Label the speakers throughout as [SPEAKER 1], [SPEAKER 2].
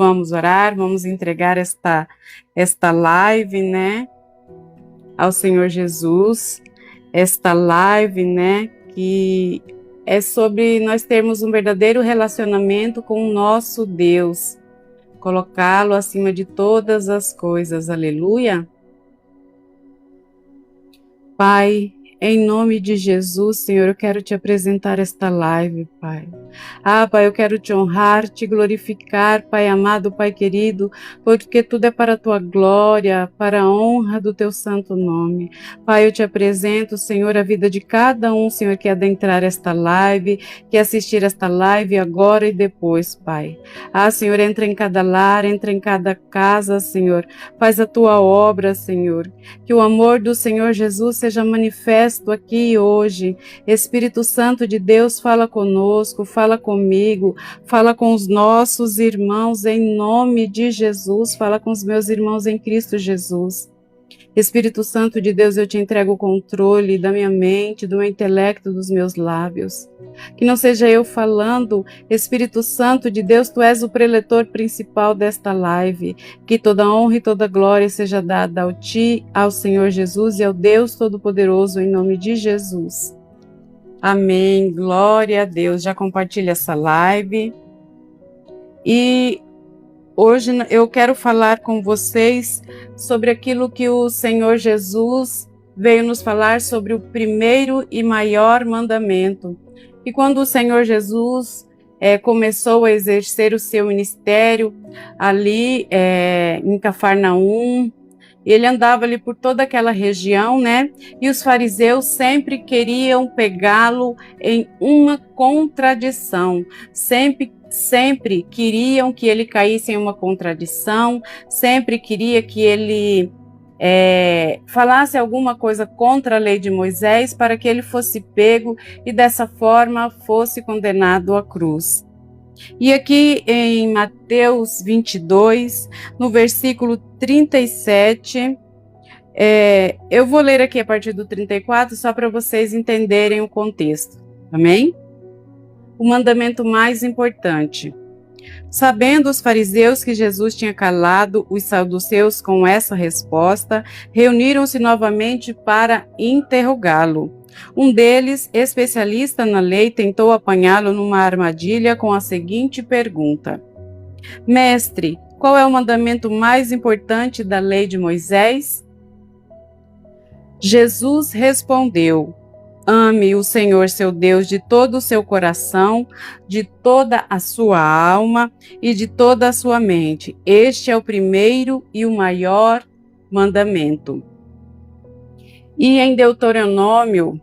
[SPEAKER 1] Vamos orar, vamos entregar esta live, né, ao Senhor Jesus. Esta live, né, que é sobre nós termos um verdadeiro relacionamento com o nosso Deus, colocá-lo acima de todas as coisas. Aleluia. Pai, em nome de Jesus, Senhor, eu quero te apresentar esta live, Pai. Pai, eu quero te honrar, te glorificar, Pai amado, Pai querido, porque tudo é para a tua glória, para a honra do teu santo nome. Pai, eu te apresento, Senhor, a vida de cada um, Senhor, que adentrar esta live, que assistir esta live agora e depois, Pai. Senhor, entra em cada lar, entra em cada casa, Senhor. Faz a tua obra, Senhor. Que o amor do Senhor Jesus seja manifesto aqui hoje. Espírito Santo de Deus, fala conosco, fala comigo, fala com os nossos irmãos em nome de Jesus, fala com os meus irmãos em Cristo Jesus. Espírito Santo de Deus, eu te entrego o controle da minha mente, do meu intelecto, dos meus lábios. Que não seja eu falando, Espírito Santo de Deus, tu és o preletor principal desta live. Que toda honra e toda glória seja dada ao ti, ao Senhor Jesus e ao Deus Todo-Poderoso, em nome de Jesus. Amém. Glória a Deus. Já compartilha essa live. E hoje eu quero falar com vocês sobre aquilo que o Senhor Jesus veio nos falar sobre o primeiro e maior mandamento. E quando o Senhor Jesus começou a exercer o seu ministério ali em Cafarnaum, ele andava ali por toda aquela região, né? E os fariseus sempre queriam pegá-lo em uma contradição, sempre queriam que ele caísse em uma contradição, sempre queria que ele falasse alguma coisa contra a lei de Moisés para que ele fosse pego e dessa forma fosse condenado à cruz. E aqui em Mateus 22, no versículo 37, eu vou ler aqui a partir do 34, só para vocês entenderem o contexto, amém? O mandamento mais importante. Sabendo os fariseus que Jesus tinha calado os saduceus com essa resposta, reuniram-se novamente para interrogá-lo. Um deles, especialista na lei, tentou apanhá-lo numa armadilha com a seguinte pergunta: Mestre, qual é o mandamento mais importante da lei de Moisés? Jesus respondeu: Ame o Senhor seu Deus de todo o seu coração, de toda a sua alma e de toda a sua mente. Este é o primeiro e o maior mandamento. E em Deuteronômio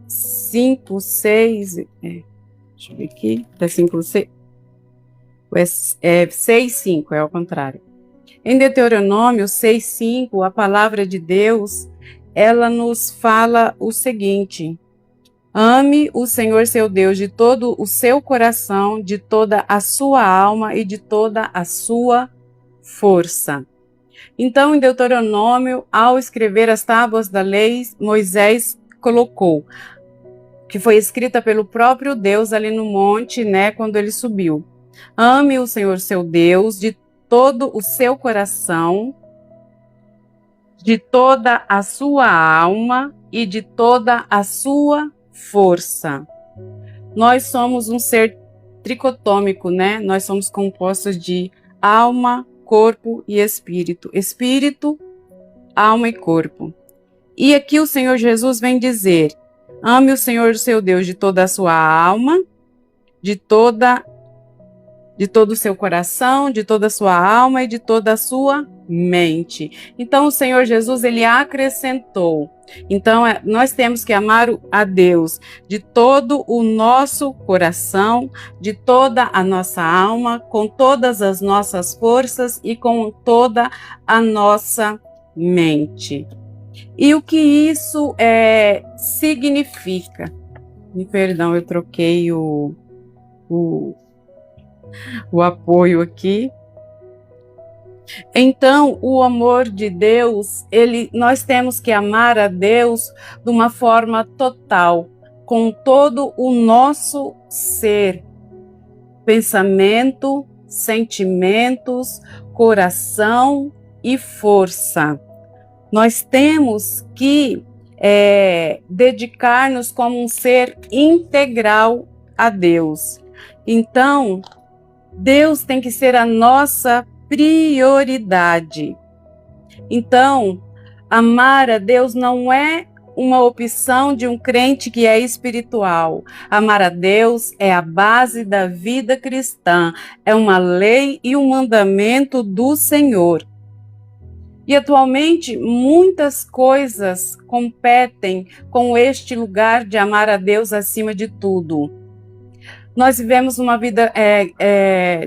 [SPEAKER 1] 5, 6, deixa eu ver aqui, tá 5, 6, 6, 5, é ao contrário. Em Deuteronômio 6, 5, a palavra de Deus, ela nos fala o seguinte: ame o Senhor seu Deus de todo o seu coração, de toda a sua alma e de toda a sua força. Então, em Deuteronômio, ao escrever as tábuas da lei, Moisés colocou, que foi escrita pelo próprio Deus ali no monte, né, quando ele subiu. Ame o Senhor seu Deus de todo o seu coração, de toda a sua alma e de toda a sua força. Nós somos um ser tricotômico, né? Nós somos compostos de alma, corpo e espírito. Espírito, alma e corpo. E aqui o Senhor Jesus vem dizer: ame o Senhor seu Deus de toda a sua alma, de todo o seu coração, de toda a sua alma e de toda a sua mente. Então o Senhor Jesus, ele acrescentou. Então nós temos que amar a Deus de todo o nosso coração, de toda a nossa alma, com todas as nossas forças e com toda a nossa mente. E o que isso significa? Me perdão, eu troquei o apoio aqui. Então, o amor de Deus, nós temos que amar a Deus de uma forma total, com todo o nosso ser, pensamento, sentimentos, coração e força. Nós temos que dedicar-nos como um ser integral a Deus. Então, Deus tem que ser a nossa prioridade. Então, amar a Deus não é uma opção de um crente que é espiritual. Amar a Deus é a base da vida cristã, é uma lei e um mandamento do Senhor. E atualmente muitas coisas competem com este lugar de amar a Deus acima de tudo. Nós vivemos uma vida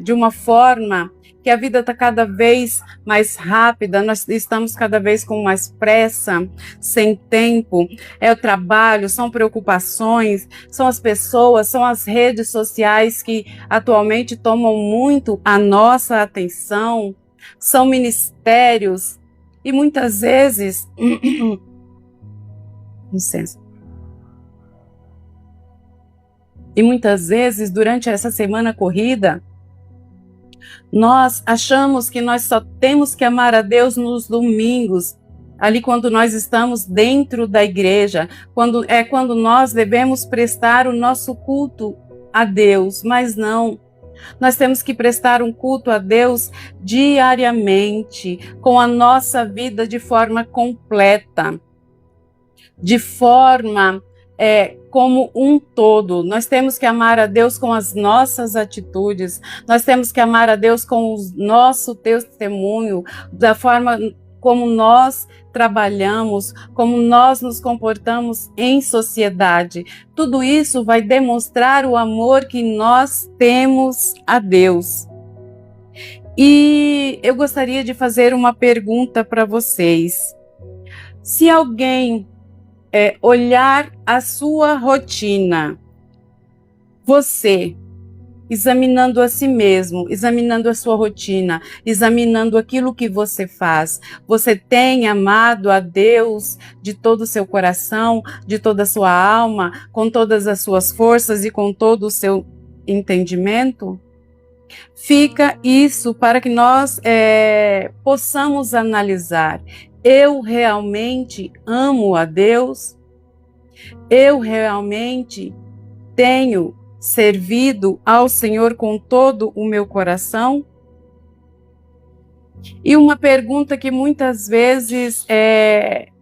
[SPEAKER 1] de uma forma que a vida está cada vez mais rápida, nós estamos cada vez com mais pressa, sem tempo, é o trabalho, são preocupações, são as pessoas, são as redes sociais que atualmente tomam muito a nossa atenção, são ministérios, e muitas vezes, licença. E muitas vezes, durante essa semana corrida, nós achamos que nós só temos que amar a Deus nos domingos, ali quando nós estamos dentro da igreja, quando nós devemos prestar o nosso culto a Deus, mas não. Nós temos que prestar um culto a Deus diariamente, com a nossa vida de forma completa, de forma como um todo. Nós temos que amar a Deus com as nossas atitudes, nós temos que amar a Deus com o nosso testemunho, da forma como nós trabalhamos, como nós nos comportamos em sociedade. Tudo isso vai demonstrar o amor que nós temos a Deus. E eu gostaria de fazer uma pergunta para vocês. Se alguém olhar a sua rotina, você examinando a si mesmo, examinando a sua rotina, examinando aquilo que você faz, você tem amado a Deus de todo o seu coração, de toda a sua alma, com todas as suas forças e com todo o seu entendimento? Fica isso para que nós possamos analisar. Eu realmente amo a Deus? Eu realmente tenho servido ao Senhor com todo o meu coração? E uma pergunta que muitas vezes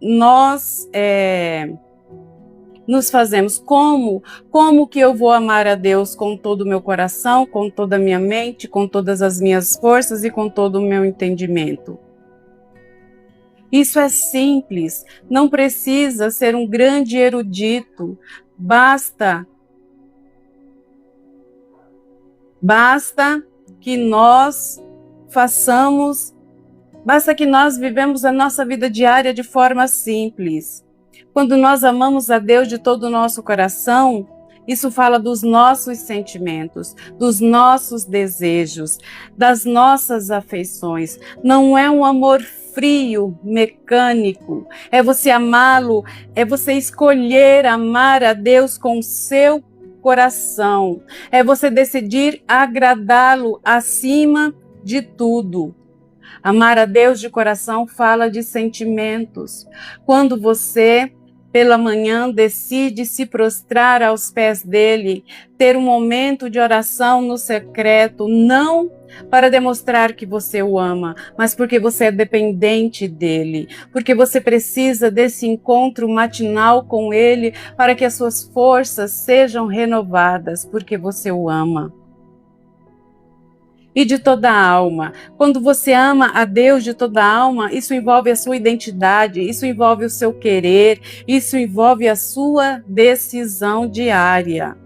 [SPEAKER 1] nós nos fazemos: como que eu vou amar a Deus com todo o meu coração, com toda a minha mente, com todas as minhas forças e com todo o meu entendimento? Isso é simples, não precisa ser um grande erudito, basta que nós vivemos a nossa vida diária de forma simples. Quando nós amamos a Deus de todo o nosso coração, isso fala dos nossos sentimentos, dos nossos desejos, das nossas afeições. Não é um amor frio, mecânico. É você amá-lo, é você escolher amar a Deus com o seu coração. É você decidir agradá-lo acima de tudo. Amar a Deus de coração fala de sentimentos. Quando você, pela manhã, decide se prostrar aos pés dele, ter um momento de oração no secreto, não para demonstrar que você o ama, mas porque você é dependente dele, porque você precisa desse encontro matinal com ele para que as suas forças sejam renovadas, porque você o ama. E de toda a alma. Quando você ama a Deus de toda a alma, isso envolve a sua identidade, isso envolve o seu querer, isso envolve a sua decisão diária.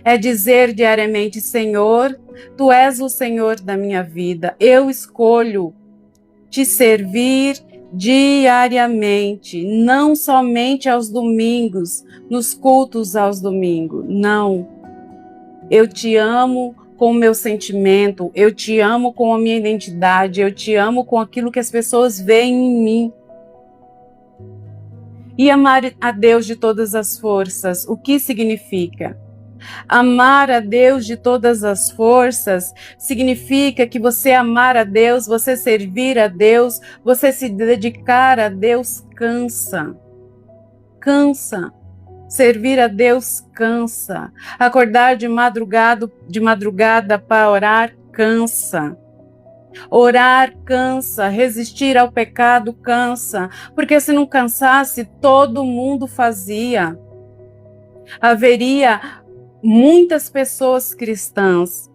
[SPEAKER 1] É dizer diariamente: Senhor, Tu és o Senhor da minha vida, eu escolho Te servir diariamente, não somente aos domingos, nos cultos aos domingos, não. Eu Te amo com o meu sentimento, eu Te amo com a minha identidade, eu Te amo com aquilo que as pessoas veem em mim. E amar a Deus de todas as forças, o que significa? Amar a Deus de todas as forças significa que você amar a Deus, você servir a Deus, você se dedicar a Deus cansa. Cansa. Servir a Deus cansa. Acordar de madrugada para orar cansa. Orar cansa, resistir ao pecado cansa, porque se não cansasse, todo mundo fazia. Haveria muitas pessoas cristãs,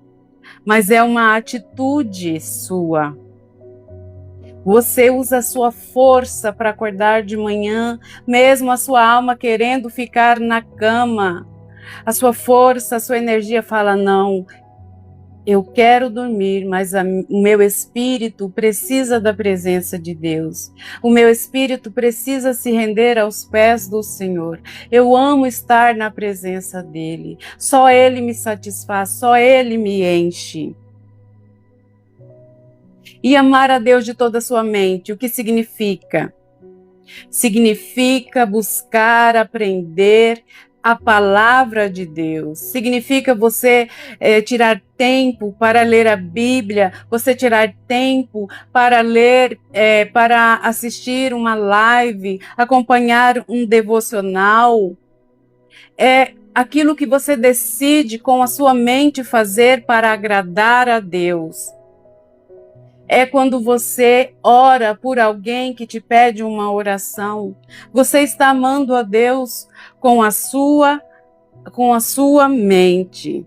[SPEAKER 1] mas é uma atitude sua. Você usa a sua força para acordar de manhã, mesmo a sua alma querendo ficar na cama. A sua força, a sua energia fala, não, eu quero dormir, mas o meu espírito precisa da presença de Deus. O meu espírito precisa se render aos pés do Senhor. Eu amo estar na presença dEle. Só Ele me satisfaz, só Ele me enche. E amar a Deus de toda a sua mente, o que significa? Significa buscar aprender a palavra de Deus. Significa você tirar tempo para ler a Bíblia, você tirar tempo para ler, para assistir uma live, acompanhar um devocional. É aquilo que você decide com a sua mente fazer para agradar a Deus. É quando você ora por alguém que te pede uma oração. Você está amando a Deus com a sua mente.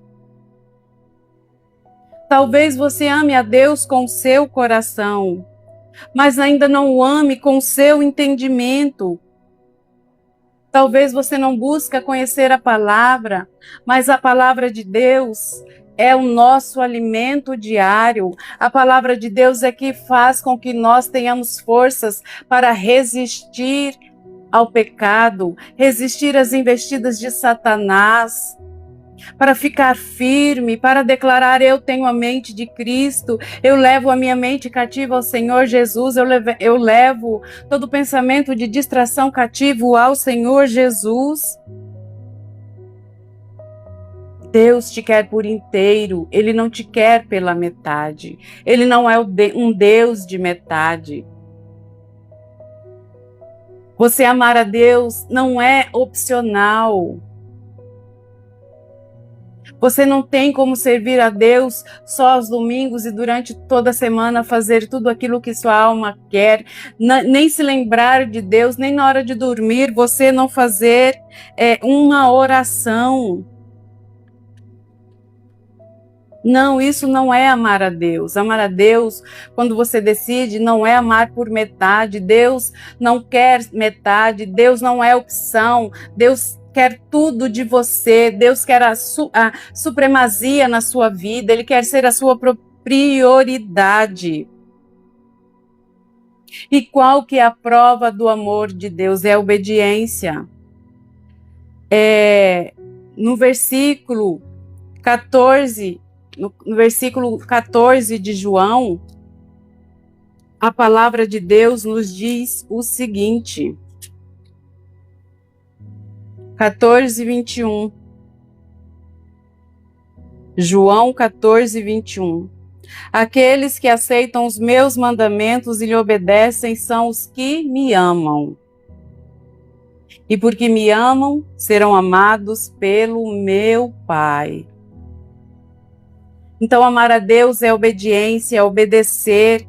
[SPEAKER 1] Talvez você ame a Deus com o seu coração, mas ainda não o ame com o seu entendimento. Talvez você não busque conhecer a palavra, mas a palavra de Deus é o nosso alimento diário. A palavra de Deus é que faz com que nós tenhamos forças para resistir ao pecado, resistir às investidas de Satanás, para ficar firme, para declarar, eu tenho a mente de Cristo, eu levo a minha mente cativa ao Senhor Jesus, eu levo todo pensamento de distração cativo ao Senhor Jesus. Deus te quer por inteiro, Ele não te quer pela metade. Ele não é um Deus de metade. Você amar a Deus não é opcional. Você não tem como servir a Deus só aos domingos e durante toda a semana fazer tudo aquilo que sua alma quer, nem se lembrar de Deus, nem na hora de dormir você não fazer uma oração. Não, isso não é amar a Deus. Amar a Deus, quando você decide, não é amar por metade. Deus não quer metade, Deus não é opção. Deus quer tudo de você. Deus quer a supremacia na sua vida. Ele quer ser a sua prioridade. E qual que é a prova do amor de Deus? É a obediência. No versículo 14... No versículo 14 de João, a palavra de Deus nos diz o seguinte, 14, 21. João 14, 21. Aqueles que aceitam os meus mandamentos e lhe obedecem são os que me amam. E porque me amam, serão amados pelo meu Pai. Então, amar a Deus é obediência, é obedecer.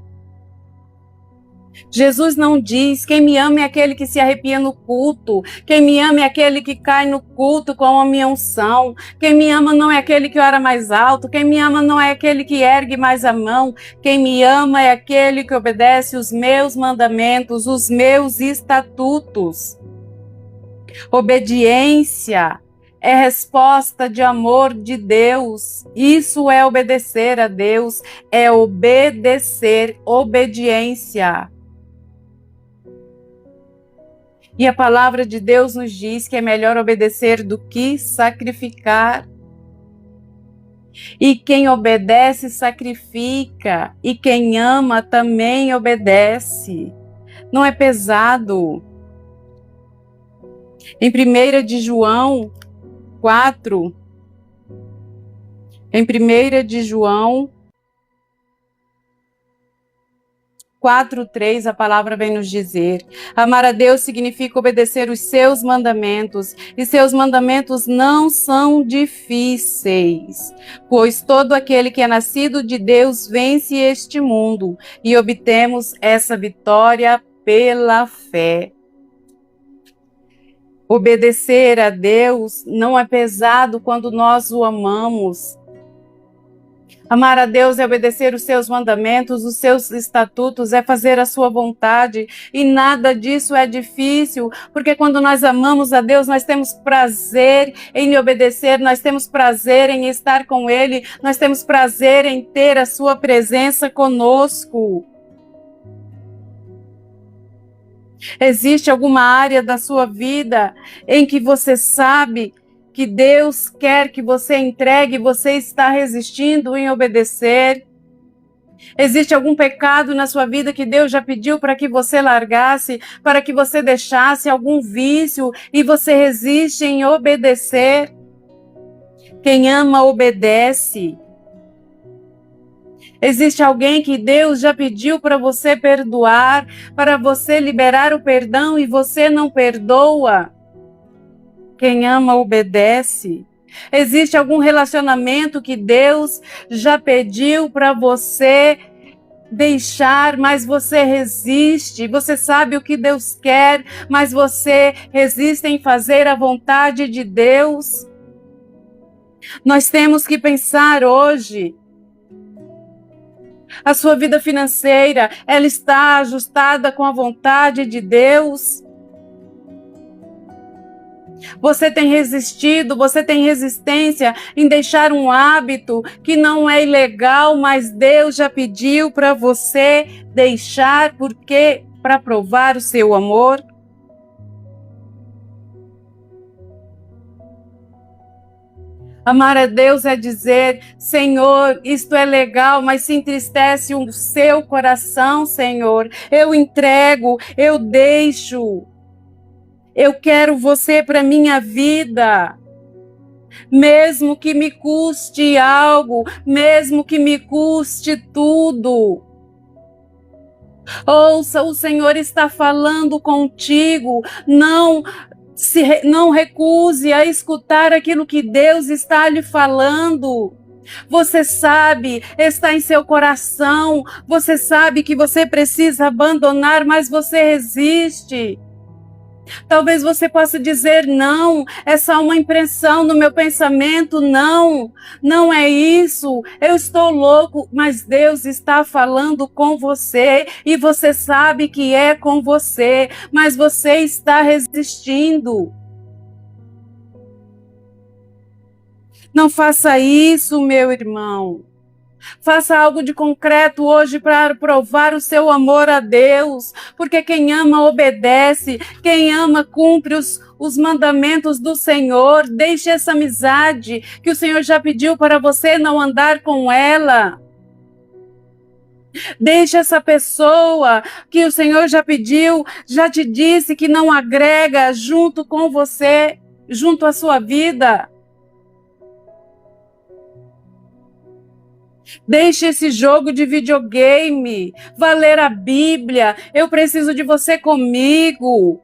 [SPEAKER 1] Jesus não diz, quem me ama é aquele que se arrepia no culto, quem me ama é aquele que cai no culto com a minha unção, quem me ama não é aquele que ora mais alto, quem me ama não é aquele que ergue mais a mão, quem me ama é aquele que obedece os meus mandamentos, os meus estatutos. Obediência é resposta de amor de Deus. Isso é obedecer a Deus, é obedecer, obediência. E a palavra de Deus nos diz que é melhor obedecer do que sacrificar. E quem obedece, sacrifica. E quem ama também obedece. Não é pesado. Em 1 de João 4, Em 1 de João 4:3, a palavra vem nos dizer: amar a Deus significa obedecer os seus mandamentos, e seus mandamentos não são difíceis, pois todo aquele que é nascido de Deus vence este mundo, e obtemos essa vitória pela fé. Obedecer a Deus não é pesado quando nós o amamos. Amar a Deus é obedecer os seus mandamentos, os seus estatutos, é fazer a sua vontade, e nada disso é difícil, porque quando nós amamos a Deus, nós temos prazer em lhe obedecer, nós temos prazer em estar com Ele, nós temos prazer em ter a sua presença conosco. Existe alguma área da sua vida em que você sabe que Deus quer que você entregue, você está resistindo em obedecer? Existe algum pecado na sua vida que Deus já pediu para que você largasse, para que você deixasse algum vício e você resiste em obedecer? Quem ama, obedece. Existe alguém que Deus já pediu para você perdoar, para você liberar o perdão e você não perdoa? Quem ama, obedece. Existe algum relacionamento que Deus já pediu para você deixar, mas você resiste? Você sabe o que Deus quer, mas você resiste em fazer a vontade de Deus? Nós temos que pensar hoje. A sua vida financeira, ela está ajustada com a vontade de Deus? Você tem resistido, você tem resistência em deixar um hábito que não é ilegal, mas Deus já pediu para você deixar, porque para provar o seu amor? Amar a Deus é dizer: Senhor, isto é legal, mas se entristece o seu coração, Senhor. Eu entrego, eu deixo. Eu quero você para minha vida. Mesmo que me custe algo, mesmo que me custe tudo. Ouça, o Senhor está falando contigo. Não recuse a escutar aquilo que Deus está lhe falando. Você sabe, está em seu coração. Você sabe que você precisa abandonar, mas você resiste. Talvez você possa dizer: não, é só uma impressão no meu pensamento. Não, não é isso. Eu estou louco, mas Deus está falando com você e você sabe que é com você, mas você está resistindo. Não faça isso, meu irmão. Faça algo de concreto hoje para provar o seu amor a Deus, porque quem ama obedece, quem ama cumpre os mandamentos do Senhor. Deixe essa amizade que o Senhor já pediu para você não andar com ela. Deixe essa pessoa que o Senhor já pediu, já te disse que não agrega junto com você, junto à sua vida. Deixe esse jogo de videogame, vá ler a Bíblia. Eu preciso de você comigo.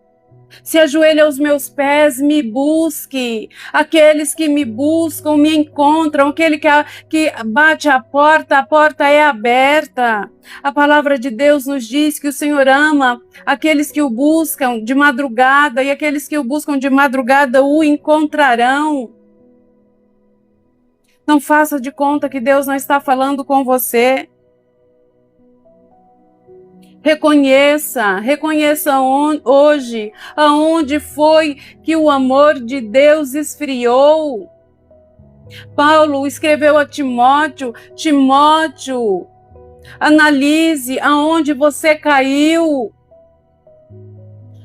[SPEAKER 1] Se ajoelhe aos meus pés, me busque. Aqueles que me buscam me encontram. Aquele que bate a porta é aberta. A palavra de Deus nos diz que o Senhor ama aqueles que o buscam de madrugada, e aqueles que o buscam de madrugada o encontrarão. Não faça de conta que Deus não está falando com você. Reconheça hoje aonde foi que o amor de Deus esfriou. Paulo escreveu a Timóteo: Timóteo, analise aonde você caiu.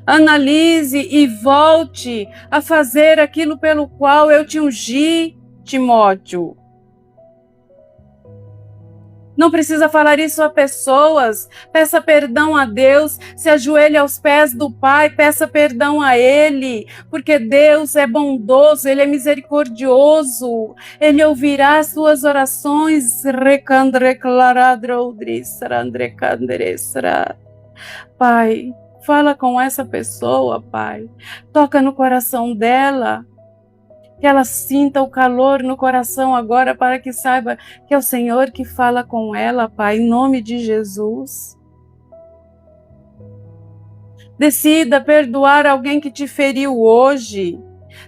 [SPEAKER 1] Analise e volte a fazer aquilo pelo qual eu te ungi, Timóteo. Não precisa falar isso a pessoas. Peça perdão a Deus, se ajoelhe aos pés do Pai, peça perdão a Ele, porque Deus é bondoso, Ele é misericordioso, Ele ouvirá as suas orações. Pai, fala com essa pessoa, Pai. Toca no coração dela. Que ela sinta o calor no coração agora, para que saiba que é o Senhor que fala com ela, Pai, em nome de Jesus. Decida perdoar alguém que te feriu hoje.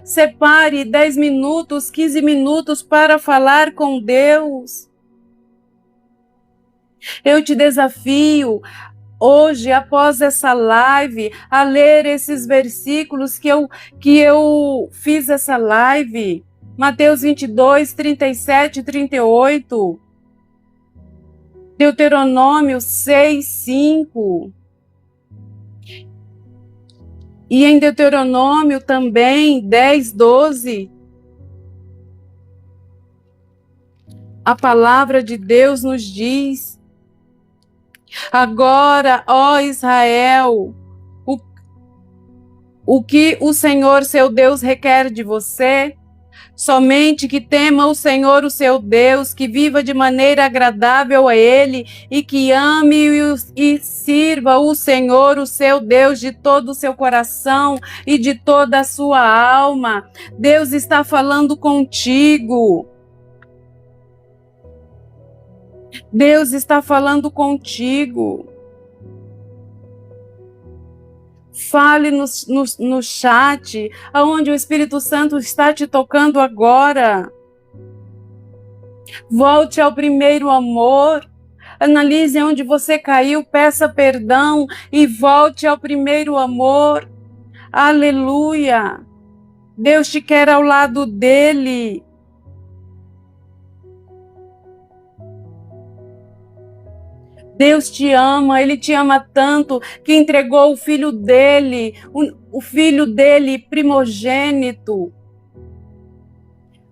[SPEAKER 1] Separe 10 minutos, 15 minutos para falar com Deus. Eu te desafio hoje, após essa live, a ler esses versículos que eu fiz essa live. Mateus 22, 37 e 38. Deuteronômio 6, 5. E em Deuteronômio também 10, 12. A palavra de Deus nos diz: agora, ó Israel, o que o Senhor, seu Deus, requer de você? Somente que tema o Senhor, o seu Deus, que viva de maneira agradável a Ele e que ame e sirva o Senhor, o seu Deus, de todo o seu coração e de toda a sua alma. Deus está falando contigo. Deus está falando contigo. Fale no chat, aonde o Espírito Santo está te tocando agora. Volte ao primeiro amor. Analise onde você caiu, peça perdão e volte ao primeiro amor. Aleluia! Deus te quer ao lado dele. Deus te ama, Ele te ama tanto que entregou o filho dele, o filho dele primogênito,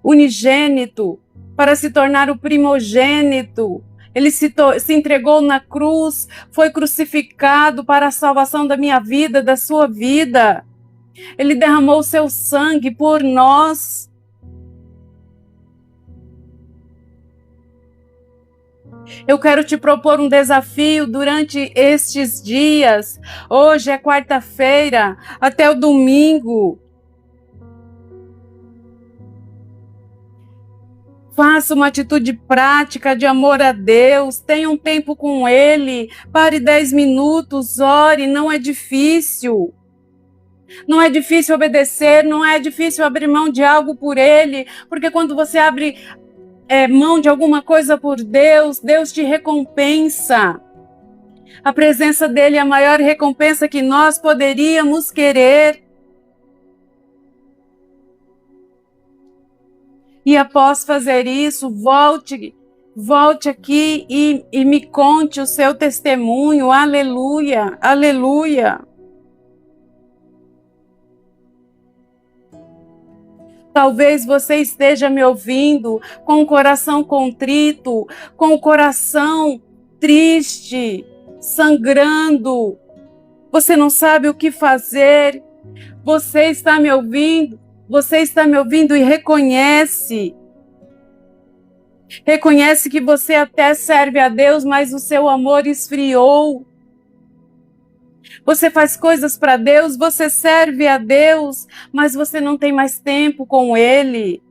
[SPEAKER 1] unigênito, para se tornar o primogênito. Ele se entregou na cruz, foi crucificado para a salvação da minha vida, da sua vida. Ele derramou o seu sangue por nós. Eu quero te propor um desafio durante estes dias. Hoje é quarta-feira, até o domingo. Faça uma atitude prática de amor a Deus. Tenha um tempo com Ele. Pare 10 minutos, ore. Não é difícil. Não é difícil obedecer, não é difícil abrir mão de algo por Ele. Porque quando você abre mão de alguma coisa por Deus, Deus te recompensa. A presença dele é a maior recompensa que nós poderíamos querer. E após fazer isso, volte aqui e me conte o seu testemunho. Aleluia, aleluia. Talvez você esteja me ouvindo com o coração contrito, com o coração triste, sangrando. Você não sabe o que fazer. Você está me ouvindo e reconhece. Reconhece que você até serve a Deus, mas o seu amor esfriou. Você faz coisas para Deus, você serve a Deus, mas você não tem mais tempo com Ele.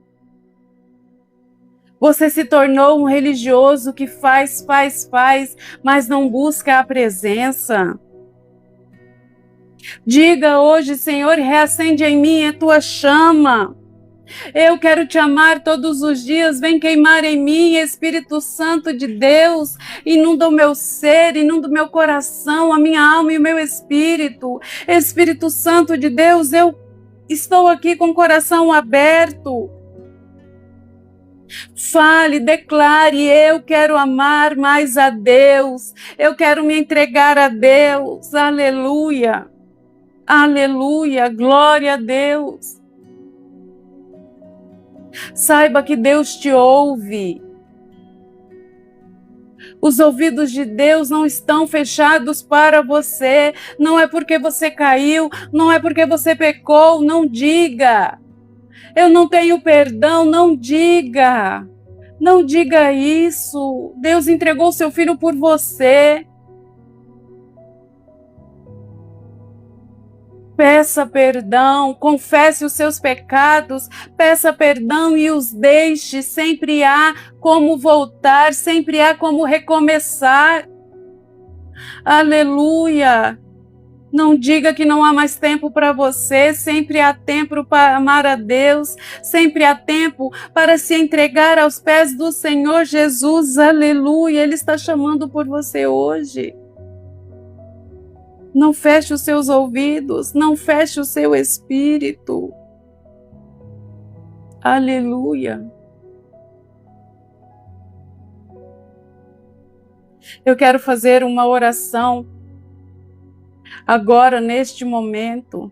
[SPEAKER 1] Você se tornou um religioso que faz, mas não busca a presença. Diga hoje, Senhor, reacende em mim a tua chama. Eu quero te amar todos os dias, vem queimar em mim, Espírito Santo de Deus, inunda o meu ser, inunda o meu coração, a minha alma e o meu espírito. Espírito Santo de Deus, eu estou aqui com o coração aberto. Fale, declare, eu quero amar mais a Deus, eu quero me entregar a Deus, aleluia, aleluia, glória a Deus. Saiba que Deus te ouve. Os ouvidos de Deus não estão fechados para você. Não é porque você caiu, não é porque você pecou. Não diga. Eu não tenho perdão. Não diga. Não diga isso. Deus entregou seu filho por você. Peça perdão, confesse os seus pecados, peça perdão e os deixe. Sempre há como voltar, sempre há como recomeçar. Aleluia! Não diga que não há mais tempo para você, sempre há tempo para amar a Deus, sempre há tempo para se entregar aos pés do Senhor Jesus. Aleluia! Ele está chamando por você hoje. Não feche os seus ouvidos, não feche o seu espírito. Aleluia. Eu quero fazer uma oração agora, neste momento,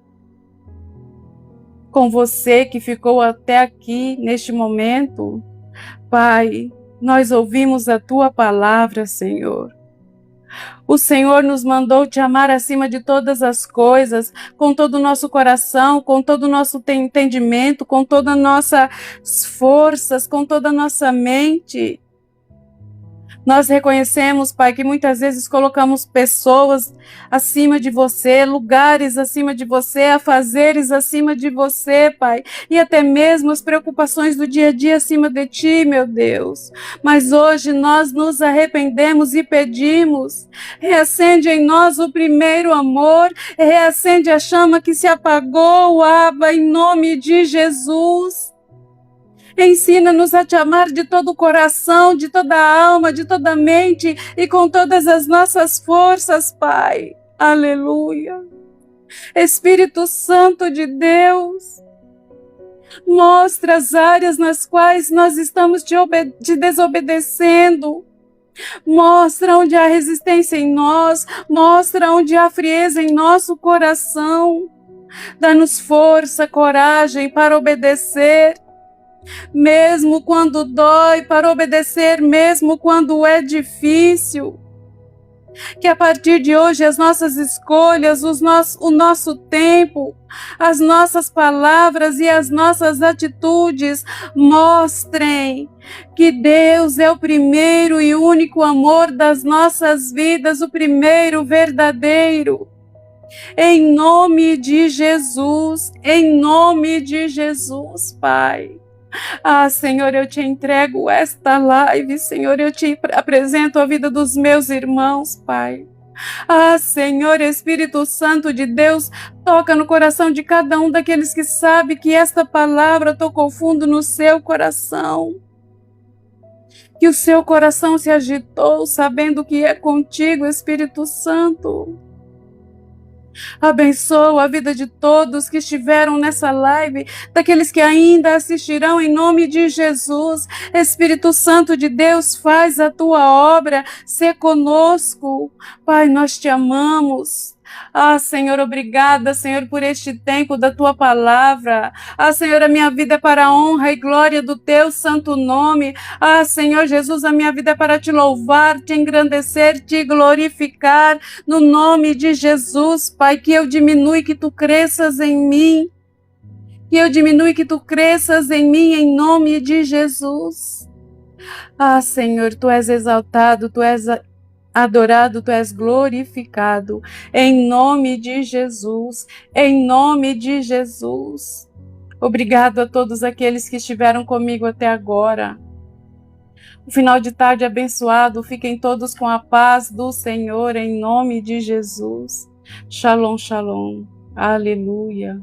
[SPEAKER 1] com você que ficou até aqui, neste momento. Pai, nós ouvimos a Tua palavra, Senhor. O Senhor nos mandou te amar acima de todas as coisas, com todo o nosso coração, com todo o nosso entendimento, com todas as nossas forças, com toda a nossa mente. Nós reconhecemos, Pai, que muitas vezes colocamos pessoas acima de você, lugares acima de você, afazeres acima de você, Pai, e até mesmo as preocupações do dia a dia acima de Ti, meu Deus. Mas hoje nós nos arrependemos e pedimos, reacende em nós o primeiro amor, reacende a chama que se apagou, Abba, em nome de Jesus. Ensina-nos a te amar de todo o coração, de toda a alma, de toda a mente e com todas as nossas forças, Pai. Aleluia. Espírito Santo de Deus, mostra as áreas nas quais nós estamos te desobedecendo. Mostra onde há resistência em nós, mostra onde há frieza em nosso coração. Dá-nos força, coragem para obedecer. Mesmo quando dói, para obedecer, mesmo quando é difícil. Que a partir de hoje as nossas escolhas, o nosso tempo, as nossas palavras e as nossas atitudes mostrem que Deus é o primeiro e único amor das nossas vidas, o primeiro verdadeiro. Em nome de Jesus, Pai. Ah, Senhor, eu te entrego esta live, Senhor, eu te apresento a vida dos meus irmãos, Pai. Ah, Senhor, Espírito Santo de Deus, toca no coração de cada um daqueles que sabe que esta palavra tocou fundo no seu coração. Que o seu coração se agitou, sabendo que é contigo, Espírito Santo. Abençoa a vida de todos que estiveram nessa live, daqueles que ainda assistirão, em nome de Jesus. Espírito Santo de Deus, faz a tua obra, sê conosco. Pai, nós te amamos. Ah, Senhor, obrigada, Senhor, por este tempo da tua palavra. Ah, Senhor, a minha vida é para a honra e glória do teu santo nome. Ah, Senhor Jesus, a minha vida é para te louvar, te engrandecer, te glorificar. No nome de Jesus, Pai, que eu diminua e que tu cresças em mim. Que eu diminua e que tu cresças em mim, em nome de Jesus. Ah, Senhor, tu és exaltado, tu és adorado, tu és glorificado, em nome de Jesus, em nome de Jesus. Obrigado a todos aqueles que estiveram comigo até agora. O final de tarde abençoado, fiquem todos com a paz do Senhor, em nome de Jesus. Shalom, shalom, aleluia.